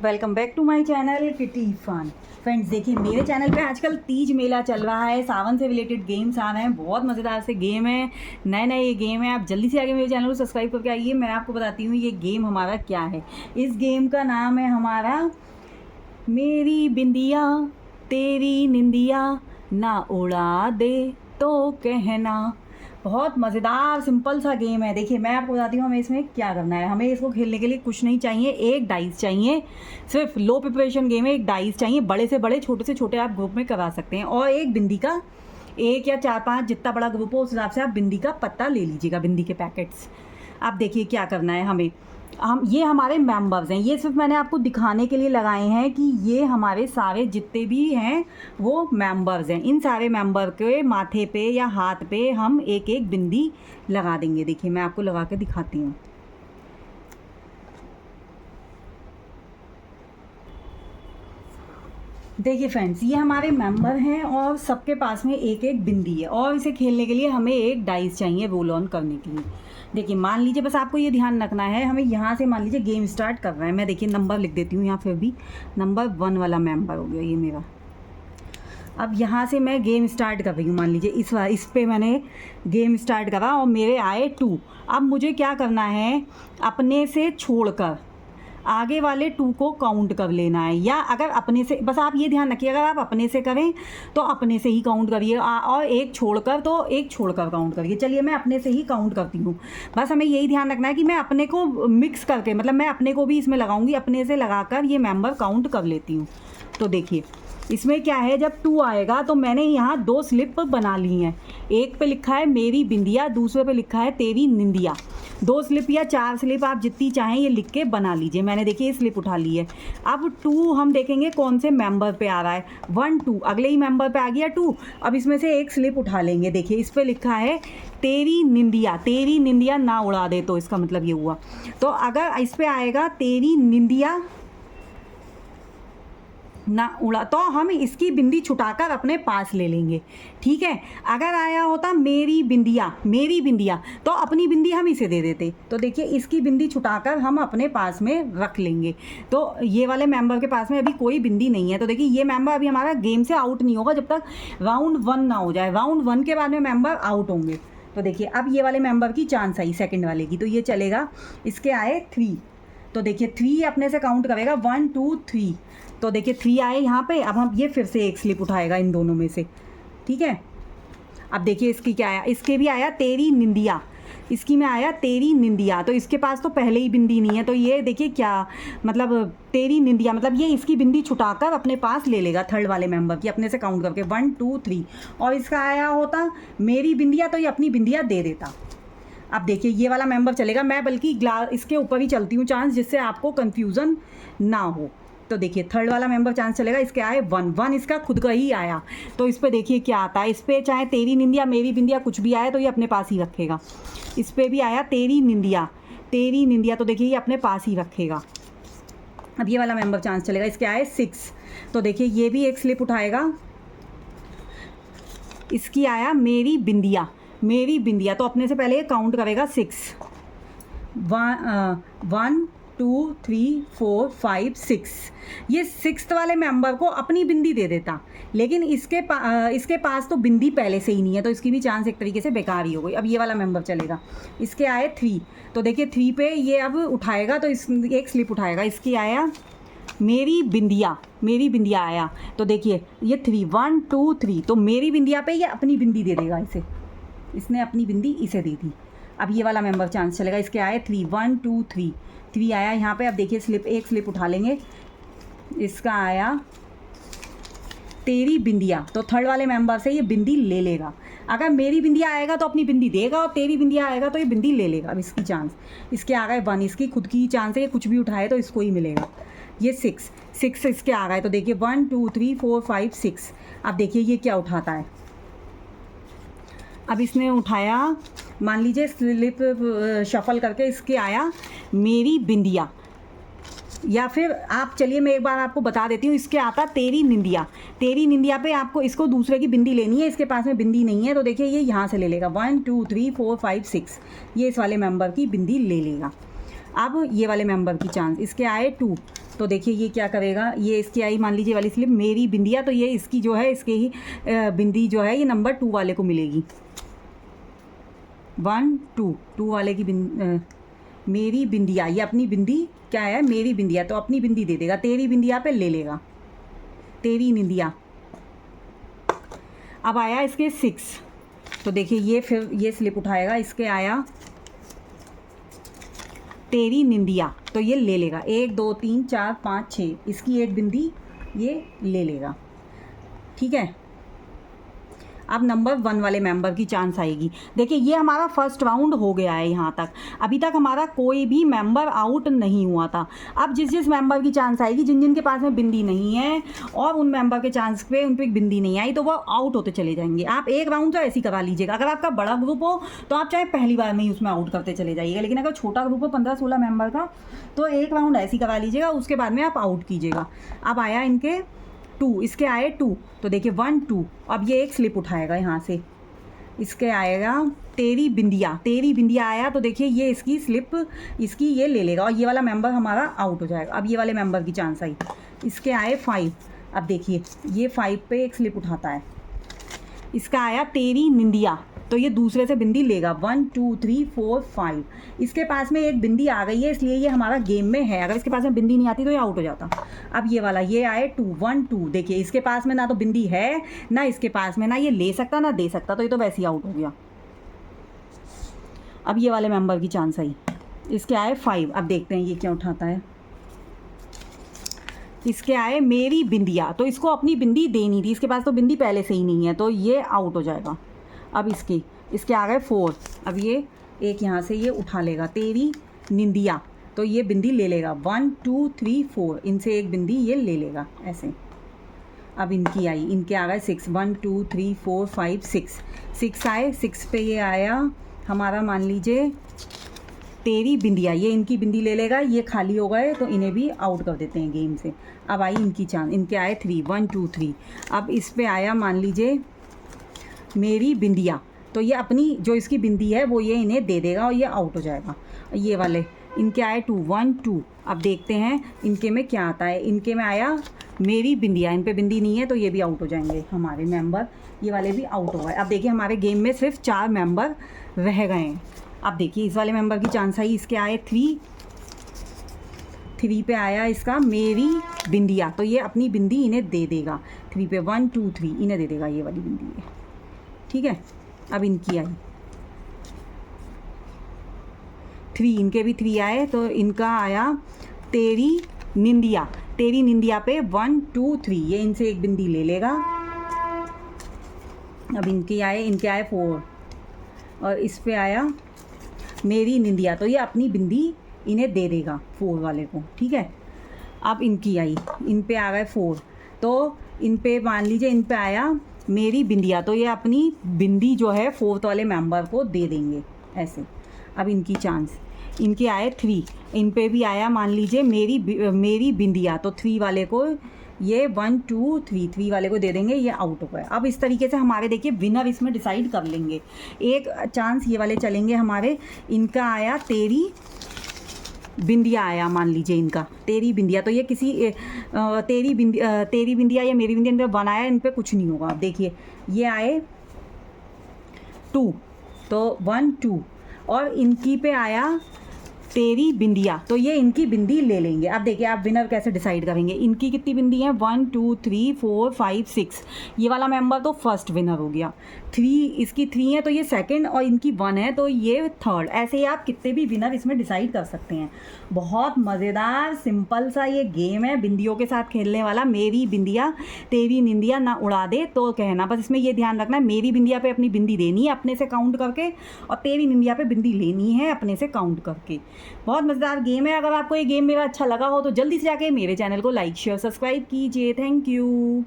Welcome back to my channel Kitty Fun. Friends देखिए, मेरे channel पे आजकल तीज मेला चल रहा है। सावन से रिलेटेड गेम्स आ रहे हैं, बहुत मज़ेदार से गेम है, नए नए ये गेम है। आप जल्दी से आगे मेरे चैनल को सब्सक्राइब करके आइए। मैं आपको बताती हूँ ये गेम हमारा क्या है। इस गेम का नाम है हमारा मेरी बिंदिया तेरी निंदिया ना उड़ा दे तो कहना। बहुत मज़ेदार सिंपल सा गेम है। देखिए मैं आपको बताती हूँ हमें इसमें क्या करना है। हमें इसको खेलने के लिए कुछ नहीं चाहिए, एक डाइस चाहिए। सिर्फ लो प्रिपरेशन गेम है, एक डाइस चाहिए। बड़े से बड़े छोटे से छोटे आप ग्रुप में करा सकते हैं। और एक बिंदी का, एक या 4-5 जितना बड़ा ग्रुप हो उस हिसाब से आप बिंदी का पत्ता ले लीजिएगा, बिंदी के पैकेट्स। आप देखिए क्या करना है हमें। हम ये हमारे मेंबर्स हैं, ये सिर्फ मैंने आपको दिखाने के लिए लगाए हैं कि ये हमारे सारे जितने भी हैं वो मेंबर्स हैं। इन सारे मेंबर के माथे पे या हाथ पे हम एक एक बिंदी लगा देंगे। देखिए मैं आपको लगा के दिखाती हूँ। देखिए फ्रेंड्स, ये हमारे मेंबर हैं और सबके पास में एक एक बिंदी है। और इसे खेलने के लिए हमें एक डाइस चाहिए रोल ऑन करने के लिए। देखिए मान लीजिए, बस आपको ये ध्यान रखना है, हमें यहाँ से मान लीजिए गेम स्टार्ट कर रहे हैं। मैं देखिए नंबर लिख देती हूँ यहाँ, फिर भी नंबर 1 वाला मेंबर हो गया ये मेरा। अब यहाँ से मैं गेम स्टार्ट कर रही हूँ। मान लीजिए इस पे मैंने गेम स्टार्ट करा और मेरे आए 2। अब मुझे क्या करना है, अपने से छोड़कर आगे वाले 2 को काउंट कर लेना है। या अगर अपने से, बस आप ये ध्यान रखिए, अगर आप अपने से करें तो अपने से ही काउंट करिए, और एक छोड़कर तो एक छोड़कर काउंट करिए। चलिए मैं अपने से ही काउंट करती हूँ। बस हमें यही ध्यान रखना है कि मैं अपने को मिक्स करके, मतलब मैं अपने को भी इसमें लगाऊंगी, अपने से लगाकर ये मेंबर काउंट कर लेती हूँ। तो देखिए इसमें क्या है, जब 2 आएगा तो मैंने यहाँ 2 स्लिप बना ली हैं। एक पे लिखा है मेरी बिंदिया, दूसरे पे लिखा है तेरी निंदिया। 2 स्लिप या 4 स्लिप आप जितनी चाहें ये लिख के बना लीजिए। मैंने देखिए ये स्लिप उठा ली है। अब 2 हम देखेंगे कौन से मेंबर पे आ रहा है। 1 2, अगले ही मेंबर पे आ गया 2। अब इसमें से एक स्लिप उठा लेंगे। देखिए इस पे लिखा है तेरी निंदिया, तेरी निंदिया ना उड़ा दे, तो इसका मतलब ये हुआ। तो अगर इस पे आएगा तेरी निंदिया ना उड़ा, तो हम इसकी बिंदी छुटाकर अपने पास ले लेंगे। ठीक है, अगर आया होता मेरी बिंदिया, मेरी बिंदिया, तो अपनी बिंदी हम इसे दे देते। तो देखिए इसकी बिंदी छुटाकर हम अपने पास में रख लेंगे। तो ये वाले मेंबर के पास में अभी कोई बिंदी नहीं है। तो देखिए ये मेंबर अभी हमारा गेम से आउट नहीं होगा जब तक राउंड 1 ना हो जाए। राउंड 1 के बाद में मेंबर आउट होंगे। तो देखिए अब ये वाले मेंबर की चांस आई सेकेंड वाले की, तो ये चलेगा। इसके आए 3, तो देखिए 3 अपने से काउंट करेगा 1 2 3। तो देखिए 3 आए यहाँ पे। अब हम ये फिर से एक स्लिप उठाएगा इन दोनों में से। ठीक है, अब देखिए इसकी क्या आया, इसके भी आया तेरी निंदिया, इसकी में आया तेरी निंदिया। तो इसके पास तो पहले ही बिंदी नहीं है, तो ये देखिए क्या मतलब तेरी निंदिया, मतलब ये इसकी बिंदी छुटाकर अपने पास ले लेगा थर्ड वाले मेंबर की, अपने से काउंट करके 1 2 3। और इसका आया होता मेरी बिंदिया, तो ये अपनी बिंदिया दे देता। अब देखिए ये वाला मेंबर चलेगा। मैं बल्कि इसके ऊपर ही चलती हूँ चांस, जिससे आपको कन्फ्यूज़न ना हो। तो देखिए थर्ड वाला मेंबर चांस चलेगा। इसके आए 1 1, इसका खुद का ही आया। तो इस पर देखिए क्या आता है। इस पर चाहे तेरी निंदिया मेरी बिंदिया कुछ भी आए तो ये अपने पास ही रखेगा। इस पर भी आया तेरी निंदिया, तेरी निंदिया, तो देखिए ये अपने पास ही रखेगा। अब ये वाला मेंबर चांस चलेगा। इसके आए 6, तो देखिए ये भी एक स्लिप उठाएगा। इसकी आया मेरी बिंदिया, मेरी बिंदिया, तो अपने से पहले ये काउंट करेगा 6। 1 2 3 4 5 6। ये 6th वाले मेंबर को अपनी बिंदी दे देता, लेकिन इसके पास तो बिंदी पहले से ही नहीं है, तो इसकी भी चांस एक तरीके से बेकार ही हो गई। अब ये वाला मेंबर चलेगा। इसके आए 3, तो देखिए 3 पे ये अब उठाएगा, तो इस एक स्लिप उठाएगा। इसकी आया मेरी बिंदिया, मेरी बिंदिया आया। तो देखिए ये 3 1 2 3, तो मेरी बिंदिया पे ये अपनी बिंदी दे देगा इसे, इसने अपनी बिंदी इसे दे दी। अब ये वाला मेंबर चांस चलेगा। इसके आए 3 1 2 3, 3 आया यहाँ पे। अब देखिए स्लिप, एक स्लिप उठा लेंगे। इसका आया तेरी बिंदिया, तो थर्ड वाले मेंबर से ये बिंदी ले लेगा। अगर मेरी बिंदिया आएगा तो अपनी बिंदी देगा, और तेरी बिंदिया आएगा तो ये बिंदी ले लेगा। अब इसकी चांस, इसके आ गए 1, इसकी खुद की चांस है, ये कुछ भी उठाए तो इसको ही मिलेगा। ये 6 इसके आ गए। तो देखिए 1 2 3 4 5 6। अब देखिए ये क्या उठाता है। अब इसने उठाया, मान लीजिए स्लिप शफल करके इसके आया मेरी बिंदिया, या फिर आप चलिए मैं एक बार आपको बता देती हूँ। इसके आता तेरी निंदिया, तेरी निंदिया पे आपको इसको दूसरे की बिंदी लेनी है। इसके पास में बिंदी नहीं है, तो देखिए ये यहाँ से ले लेगा 1 2 3 4 5 6, ये इस वाले मेंबर की बिंदी ले लेगा। अब ये वाले मेंबर की चांस, इसके आए 2, तो देखिए ये क्या करेगा, ये इसकी आई मान लीजिए वाली स्लिप मेरी बिंदिया, तो ये इसकी जो है इसके ही बिंदी जो है ये नंबर 2 वाले को मिलेगी। 1 2 2 वाले की मेरी बिंदिया, ये अपनी बिंदी क्या है मेरी बिंदिया, तो अपनी बिंदी दे देगा, तेरी बिंदिया पे ले लेगा, तेरी निंदिया। अब आया इसके 6, तो देखिए ये फिर ये स्लिप उठाएगा, इसके आया तेरी निंदिया, तो ये ले लेगा 1 2 3 4 5 6, इसकी एक बिंदी ये ले लेगा। ठीक है, अब नंबर 1 वाले मेंबर की चांस आएगी। देखिए ये हमारा फर्स्ट राउंड हो गया है यहाँ तक, अभी तक हमारा कोई भी मेंबर आउट नहीं हुआ था। अब जिस जिस मेंबर की चांस आएगी, जिन जिन के पास में बिंदी नहीं है और उन मेंबर के चांस पे उन पर बिंदी नहीं आई, तो वो आउट होते चले जाएंगे। आप एक राउंड तो ऐसे ही करा लीजिएगा। अगर आपका बड़ा ग्रुप हो तो आप चाहे पहली बार में ही उसमें आउट करते चले जाइएगा, लेकिन अगर छोटा ग्रुप हो 15-16 मेंबर का, तो एक राउंड ऐसे ही करा लीजिएगा, उसके बाद में आप आउट कीजिएगा। अब आया इनके 2, इसके आए 2, तो देखिए 1 2, अब ये एक स्लिप उठाएगा यहाँ से, इसके आएगा तेरी बिंदिया, तेरी बिंदिया आया, तो देखिए ये इसकी स्लिप इसकी ये ले लेगा और ये वाला मेंबर हमारा आउट हो जाएगा। अब ये वाले मेंबर की चांस आई, इसके आए 5, अब देखिए ये 5 पे एक स्लिप उठाता है, इसका आया तेरी निंदिया, तो ये दूसरे से बिंदी लेगा 1 2 3 4 5, इसके पास में एक बिंदी आ गई है, इसलिए ये हमारा गेम में है। अगर इसके पास में बिंदी नहीं आती तो ये आउट हो जाता। अब ये वाला ये आए 2 1 2, देखिए इसके पास में ना तो बिंदी है ना इसके पास में, ना ये ले सकता ना दे सकता, तो ये तो वैसे ही आउट हो गया। अब ये वाले मेंबर की चांस आई, इसके आए 5, अब देखते हैं ये क्या उठाता है, इसके आए मेरी बिंदिया, तो इसको अपनी बिंदी देनी थी, इसके पास तो बिंदी पहले से ही नहीं है, तो ये आउट हो जाएगा। अब इसके आ गए 4, अब ये एक यहाँ से ये उठा लेगा तेरी निंदिया, तो ये बिंदी ले लेगा 1 2 3 4, इनसे एक बिंदी ये ले लेगा ऐसे। अब इनकी आई, इनके आ गए 6 1 2 3 4 5 6 आए, 6 पे ये आया हमारा मान लीजिए तेरी बिंदिया, ये इनकी बिंदी ले लेगा, ये खाली हो गए तो इन्हें भी आउट कर देते हैं गेम से। अब आई इनकी चांस, इनके आए 3 1 2 3, अब इस पे आया मान लीजिए मेरी बिंदिया, तो ये अपनी जो इसकी बिंदी है वो ये इन्हें दे देगा और ये आउट हो जाएगा। ये वाले इनके आए 2 1 2, अब देखते हैं इनके में क्या आता है, इनके में आया मेरी बिंदिया, इन पे बिंदी नहीं है तो ये भी आउट हो जाएंगे हमारे मेंबर, ये वाले भी आउट हो गए। अब देखिए हमारे गेम में सिर्फ 4 मेंबर रह गए हैं। अब देखिए इस वाले मेंबर की चांस आई, इसके आए 3 पे आया इसका मेरी बिंदिया, तो ये अपनी बिंदी इन्हें दे देगा, 3 पे 1 2 3 इन्हें दे देगा ये वाली बिंदी है। ठीक है, अब इनकी आई 3, इनके भी 3 आए, तो इनका आया तेरी निंदिया, तेरी निंदिया पे 1 2 3, ये इनसे एक बिंदी ले लेगा। अब इनके आए 4, और इस पे आया मेरी निंदिया, तो ये अपनी बिंदी इन्हें दे देगा 4 वाले को। ठीक है, अब इनकी आई, इन पे आ गए 4, तो इन पे मान लीजिए इन पे आया मेरी बिंदिया, तो ये अपनी बिंदी जो है 4th वाले मेंबर को दे देंगे ऐसे। अब इनकी चांस, इनके आए 3, इन पे भी आया मान लीजिए मेरी बिंदिया, तो 3 वाले को ये 1 2 3 वाले को दे देंगे, ये आउट हो गए। अब इस तरीके से हमारे देखिए विनर इसमें डिसाइड कर लेंगे। एक चांस ये वाले चलेंगे हमारे, इनका आया तेरी बिंदिया आया मान लीजिए इनका तेरी बिंदिया, तो ये किसी तेरी बिंदिया या मेरी बिंदिया इन पर बनाया, इन पर कुछ नहीं होगा। अब देखिए ये आए 2, तो 1 2, और इनकी पे आया तेरी बिंदिया, तो ये इनकी बिंदी ले लेंगे। अब देखिए आप विनर कैसे डिसाइड करेंगे, इनकी कितनी बिंदी हैं 1 2 3 4 5 6, ये वाला मेंबर तो फर्स्ट विनर हो गया। 3 इसकी 3 है तो ये सेकंड, और इनकी 1 है तो ये थर्ड। ऐसे ही आप कितने भी विनर इसमें डिसाइड कर सकते हैं। बहुत मज़ेदार सिंपल सा ये गेम है बिंदियों के साथ खेलने वाला। मेरी बिंदिया तेरी निंदिया ना उड़ा दे तो कहना, बस इसमें ये ध्यान रखना है मेरी बिंदिया पे अपनी बिंदी देनी है अपने से काउंट करके, और तेरी निंदिया पे बिंदी लेनी है अपने से काउंट करके। बहुत मज़ेदार गेम है। अगर आपको ये गेम मेरा अच्छा लगा हो तो जल्दी से जाके मेरे चैनल को लाइक शेयर सब्सक्राइब कीजिए। Thank you.